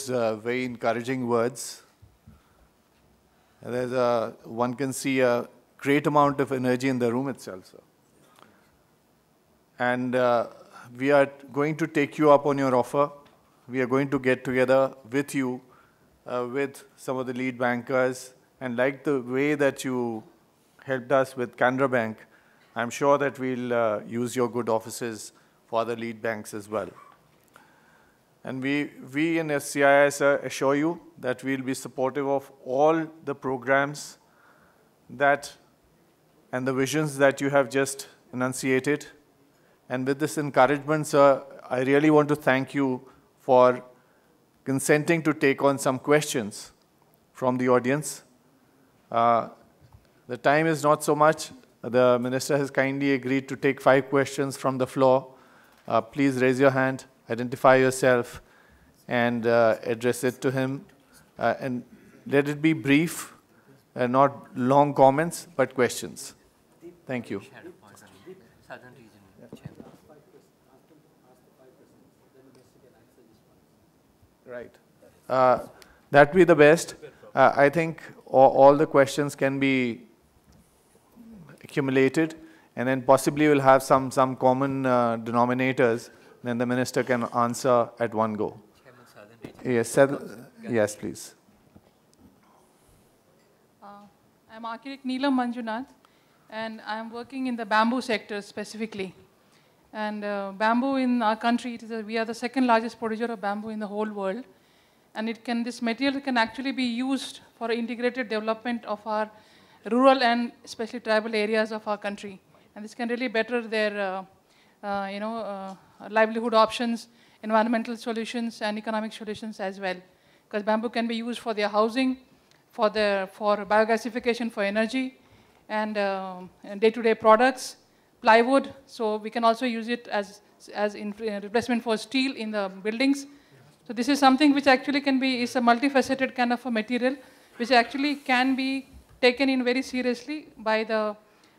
Very encouraging words. One can see a great amount of energy in the room itself, sir. And we are going to take you up on your offer. We are going to get together with you, with some of the lead bankers. And like the way that you helped us with Canara Bank, I'm sure that we'll use your good offices for other lead banks as well. And we in SCIS assure you that we'll be supportive of all the programs that and the visions that you have just enunciated. And with this encouragement, sir, I really want to thank you for consenting to take on some questions from the audience. The time is not so much. The Minister has kindly agreed to take 5 questions from the floor. Please raise your hand, identify yourself, and address it to him. And let it be brief, not long comments, but questions. Thank you. Right. That would be the best. I think all the questions can be accumulated, and then possibly we'll have some common denominators, then the Minister can answer at one go. Yes, yes, please. I'm architect Neelam Manjunath, and I'm working in the bamboo sector specifically. And bamboo in our country, we are the second largest producer of bamboo in the whole world. And this material can actually be used for integrated development of our rural and especially tribal areas of our country. And this can really better their livelihood options, environmental solutions, and economic solutions as well. Because bamboo can be used for their housing, for biogasification for energy, and day-to-day products, plywood. So we can also use it as replacement for steel in the buildings. So this is something which actually is a multifaceted kind of a material, which actually can be taken in very seriously by the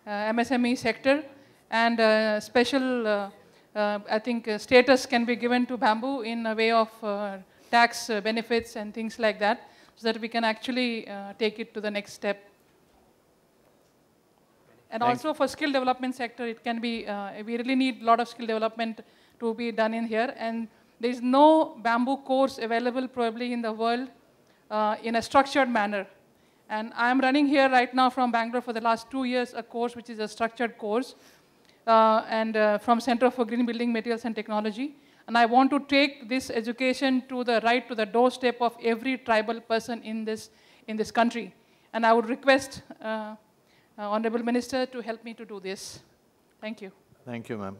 MSME sector, and special, I think, status can be given to bamboo in a way of tax benefits and things like that, so that we can actually take it to the next step. And also for skill development sector, it can be, we really need a lot of skill development to be done in here, and there is no bamboo course available probably in the world in a structured manner. And I'm running here right now from Bangalore for the last 2 years a course which is a structured course from Center for Green Building Materials and Technology. And I want to take this education to the doorstep of every tribal person in this country. And I would request Honorable Minister to help me to do this. Thank you. Thank you, ma'am.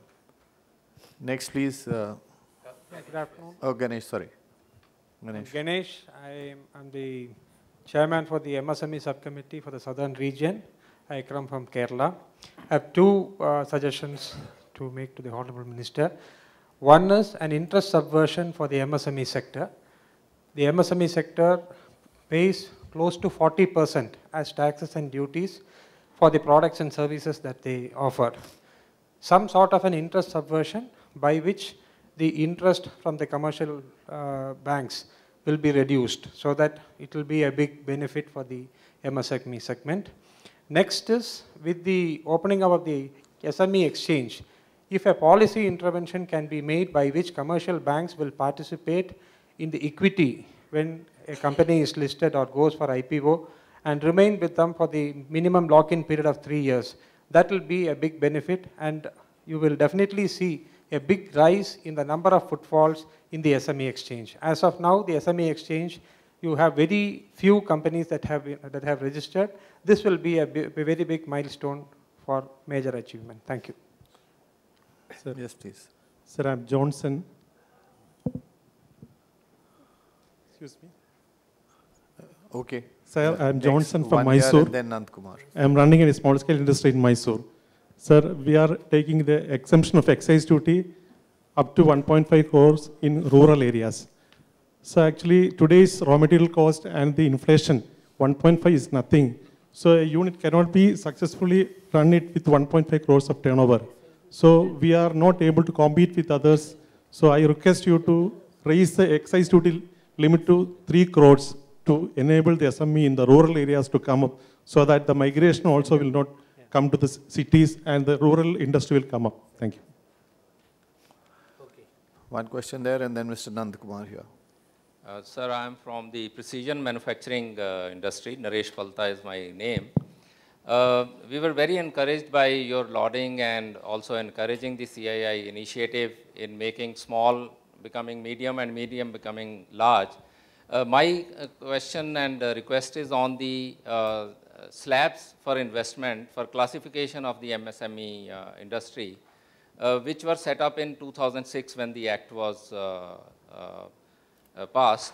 Next, please. Good afternoon. Oh, Ganesh, sorry. Ganesh, I'm the Chairman for the MSME Subcommittee for the Southern Region. I come from Kerala. I have 2 suggestions to make to the Honorable Minister. One is an interest subversion for the MSME sector. The MSME sector pays close to 40% as taxes and duties for the products and services that they offer. Some sort of an interest subversion by which the interest from the commercial banks will be reduced, so that it will be a big benefit for the MSME segment. Next is, with the opening up of the SME exchange, if a policy intervention can be made by which commercial banks will participate in the equity when a company is listed or goes for IPO and remain with them for the minimum lock-in period of 3 years, that will be a big benefit, and you will definitely see a big rise in the number of footfalls in the SME exchange. As of now, the SME exchange, you have very few companies that have registered. This will be a very big milestone for major achievement. Thank you. Sir, yes, please. Sir, I'm Johnson. Excuse me. Okay. Sir, I'm Johnson from Mysore. And then Nandkumar. I'm running a small-scale industry in Mysore. Sir, we are taking the exemption of excise duty up to 1.5 crores in rural areas. So actually, today's raw material cost and the inflation, 1.5 is nothing. So a unit cannot be successfully run it with 1.5 crores of turnover. So we are not able to compete with others. So I request you to raise the excise duty limit to 3 crores to enable the SME in the rural areas to come up so that the migration also will not come to the cities and the rural industry will come up. Thank you. One question there and then Mr. Nandkumar here. Sir, I am from the precision manufacturing industry. Naresh Palta is my name. We were very encouraged by your lauding and also encouraging the CII initiative in making small becoming medium and medium becoming large. My question and request is on the slabs for investment for classification of the MSME industry, which were set up in 2006 when the act was passed.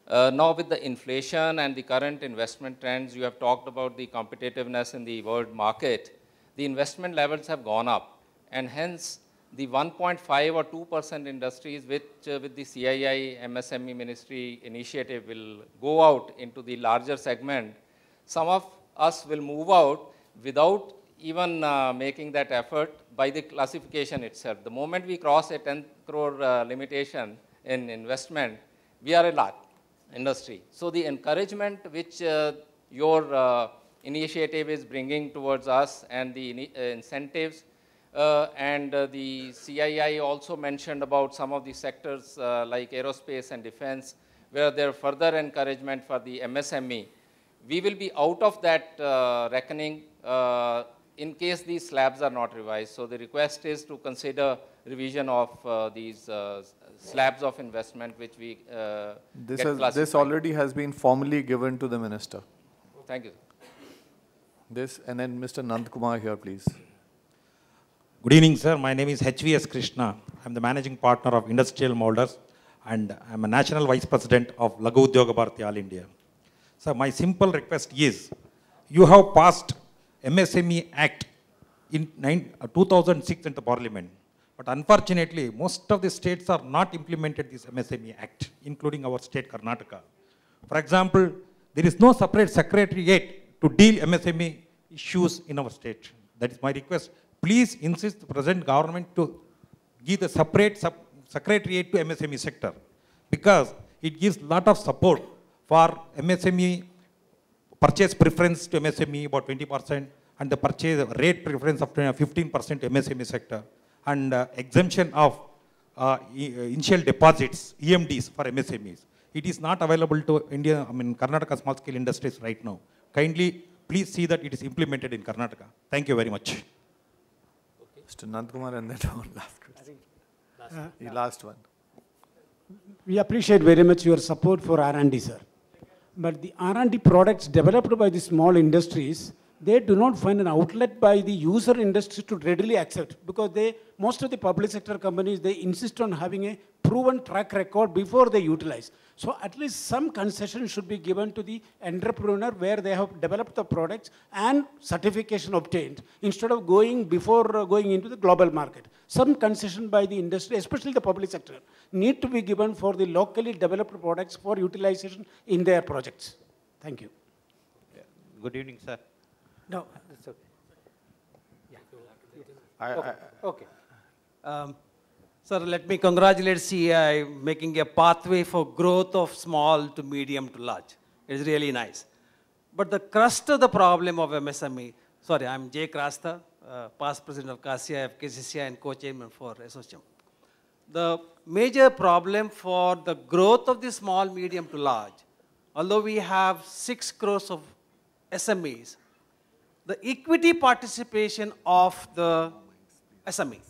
Now with the inflation and the current investment trends, you have talked about the competitiveness in the world market. The investment levels have gone up, and hence the 1.5 or 2% industries which with the CII MSME ministry initiative will go out into the larger segment. Some of us will move out without even making that effort by the classification itself. The moment we cross a 10 crore limitation in investment, we are a large industry. So the encouragement which your initiative is bringing towards us and the incentives and the CII also mentioned about some of the sectors like aerospace and defense, where there are further encouragement for the MSME. We will be out of that reckoning in case these slabs are not revised. So the request is to consider revision of these slabs of investment which we This already has been formally given to the minister. Thank you. This, and then Mr. Nandkumar here, please. Good evening, sir. My name is HVS Krishna. I'm the managing partner of Industrial Molders, and I'm a national vice president of Laghu Udyoga Bharati All India. So my simple request is, you have passed MSME Act in 2006 in the Parliament, but unfortunately, most of the states are not implemented this MSME Act, including our state Karnataka. For example, there is no separate secretariat to deal MSME issues in our state. That is my request. Please insist the present government to give the separate secretariat to MSME sector, because it gives lot of support for MSME purchase preference to MSME about 20% and the purchase rate preference of 15% MSME sector and exemption of initial deposits, EMDs for MSMEs. It is not available to Karnataka small scale industries right now. Kindly please see that it is implemented in Karnataka. Thank you very much. Mr. Nandkumar and then one last question. The last one. We appreciate very much your support for R&D, sir. But the R&D products developed by the small industries, they do not find an outlet by the user industry to readily accept, because most of the public sector companies, they insist on having a proven track record before they utilize. So at least some concession should be given to the entrepreneur where they have developed the products and certification obtained, instead of going into the global market. Some concession by the industry, especially the public sector, need to be given for the locally developed products for utilization in their projects. Thank you. Yeah. Good evening, sir. No, it's okay. Yeah. Okay. Sir, let me congratulate CI making a pathway for growth of small to medium to large. It's really nice. But the crust of the problem of MSME, sorry, I'm Jay Krasta, past president of CASIA, FKCCI, and co-chairman for SOCHM. The major problem for the growth of the small, medium to large, although we have 6 crores of SMEs, the equity participation of the SME.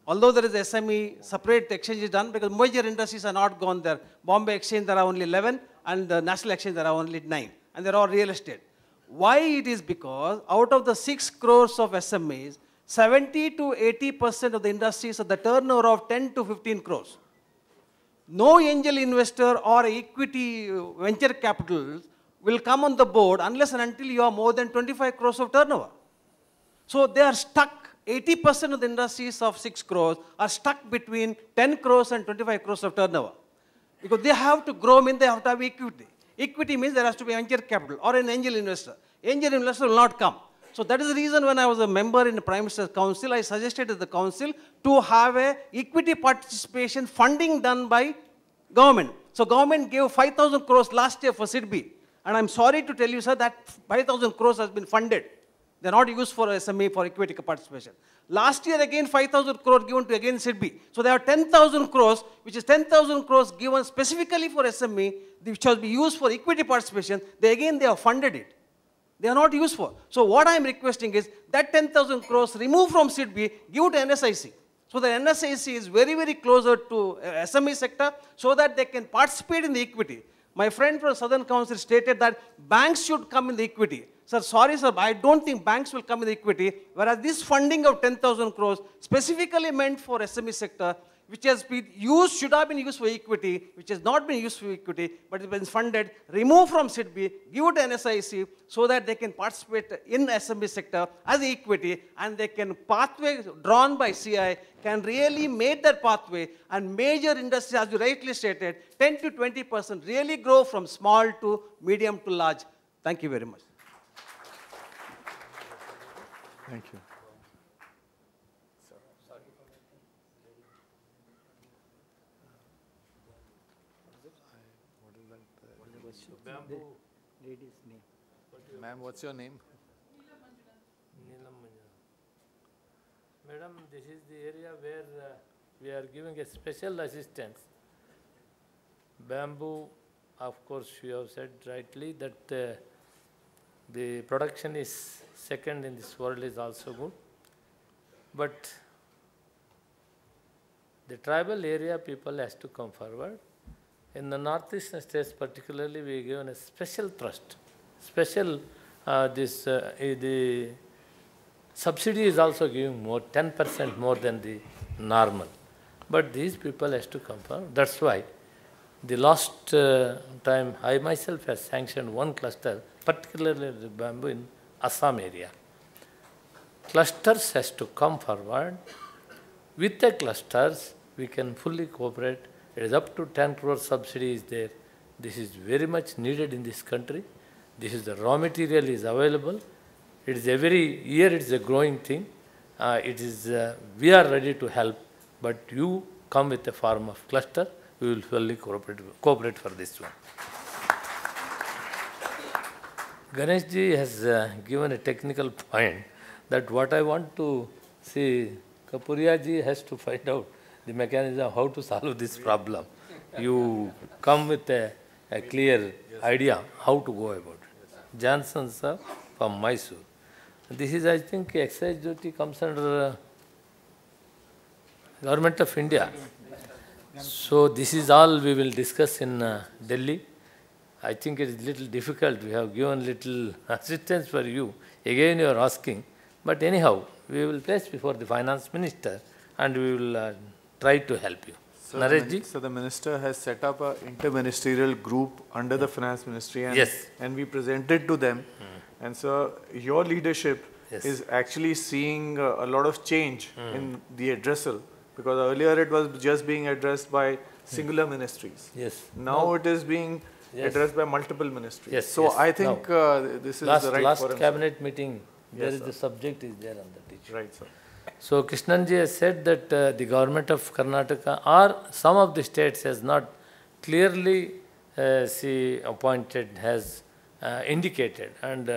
Although there is SME, separate exchange is done, because major industries are not gone there. Bombay Exchange, there are only 11, and the National Exchange, there are only 9. And they're all real estate. Why it is? Because out of the 6 crores of SMEs, 70 to 80% of the industries have the turnover of 10 to 15 crores. No angel investor or equity venture capital will come on the board unless and until you are more than 25 crores of turnover. So they are stuck. 80% of the industries of 6 crores are stuck between 10 crores and 25 crores of turnover. Because they have to grow, they have to have equity. Equity means there has to be venture capital or an angel investor. Angel investor will not come. So that is the reason when I was a member in the Prime Minister's Council, I suggested to the Council to have a equity participation funding done by government. So government gave 5,000 crores last year for SIDBI. And I'm sorry to tell you, sir, that 5,000 crores has been funded. They're not used for SME for equity participation. Last year again 5,000 crores given to again SIDBI. So there are 10,000 crores, which is 10,000 crores given specifically for SME, which shall be used for equity participation. They have funded it. They are not used for. So what I'm requesting is that 10,000 crores removed from SIDBI, give to NSIC. So the NSIC is very, very closer to SME sector so that they can participate in the equity. My friend from Southern Council stated that banks should come in the equity. Sir, sorry sir, I don't think banks will come in the equity, whereas this funding of 10,000 crores specifically meant for SME sector, which has been used, should have been used for equity, which has not been used for equity, but it's been funded, removed from SIDBI, give it to NSIC so that they can participate in SME sector as equity, and they can pathway drawn by CI can really make that pathway, and major industries, as you rightly stated, 10 to 20% really grow from small to medium to large. Thank you very much. Thank you. Ma'am, what's your name? Neelam Manjuna. Madam, this is the area where we are giving a special assistance. Bamboo, of course, you have said rightly that the production is second in this world is also good. But the tribal area people has to come forward. In the northeastern states particularly, we are given a special thrust. Special, the subsidy is also giving more, 10% more than the normal. But these people has to come forward. That's why the last time I myself have sanctioned one cluster, particularly the bamboo in Assam area. Clusters has to come forward. With the clusters, we can fully cooperate. It is up to 10 crore subsidy is there. This is very much needed in this country. This is the raw material is available. It is every year it is a growing thing. We are ready to help, but you come with a form of cluster, we will fully cooperate for this one. Ganesh ji has given a technical point that what I want to see, Kapuria ji has to find out the mechanism how to solve this problem. You come with a clear idea how to go about it. Johnson sir from Mysore. This is, I think, excise duty comes under Government of India. So this is all we will discuss in Delhi. I think it is little difficult. We have given little assistance for you. Again you are asking. But anyhow, we will place before the Finance Minister and we will try to help you. So the Minister has set up an inter-ministerial group under the Finance Ministry and, and we presented to them. And so your leadership is actually seeing a lot of change in the addressal, because earlier it was just being addressed by singular ministries. Now it is being addressed by multiple ministries. So I think this is the right last forum. cabinet meeting, there is the subject is there on the teacher. Right, sir. So Krishnanji has said that the government of Karnataka or some of the states has not clearly appointed, has indicated and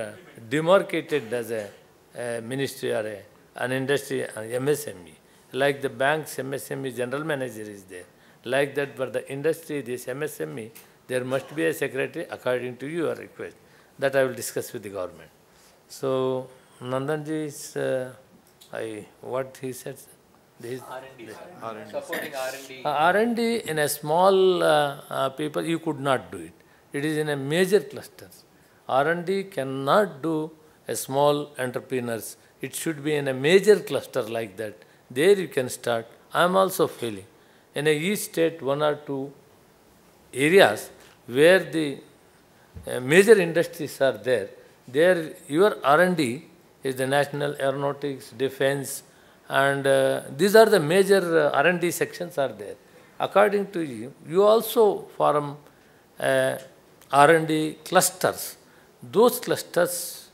demarcated as a ministry or an industry, an MSME. Like the bank's MSME general manager is there. Like that for the industry, this MSME, there must be a secretary according to your request. That I will discuss with the government. So Nandanji is, what he said? R&D. Supporting R&D. R&D in a small people, you could not do it. It is in a major clusters. R&D cannot do a small entrepreneurs. It should be in a major cluster like that. There you can start. I am also feeling in each state 1 or 2 areas where the major industries are there. There your R&D is the national aeronautics, defense, and these are the major R&D sections are there. According to you, you also form R&D clusters. Those clusters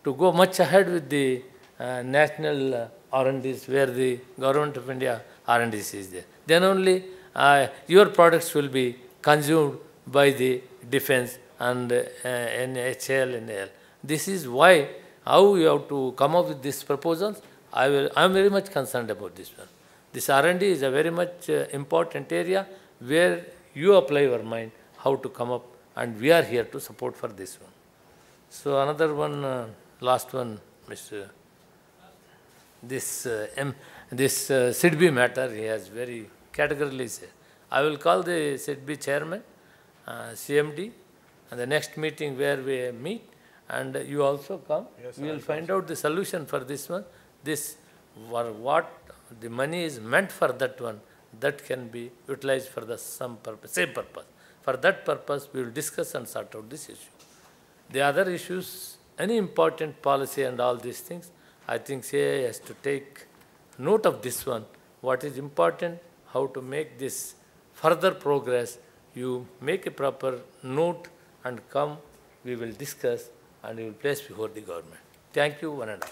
to go much ahead with the national R&Ds where the Government of India R&Ds is there. Then only your products will be consumed by the defense and NHL, NAL. This is why, how you have to come up with these proposals. I am very much concerned about this one. This R&D is a very much important area where you apply your mind how to come up, and we are here to support for this one. So another one, last one, Mr. This SIDBI matter, he has very categorically said. I will call the SIDBI chairman, CMD, and the next meeting where we meet, and you also come. Yes, we will find out the solution for this one. This, what the money is meant for that one, that can be utilized for the same purpose. For that purpose, we will discuss and sort out this issue. The other issues, any important policy and all these things, I think CII has to take note of this one. What is important, how to make this further progress. You make a proper note and come, we will discuss and we will place before the government. Thank you, one and all.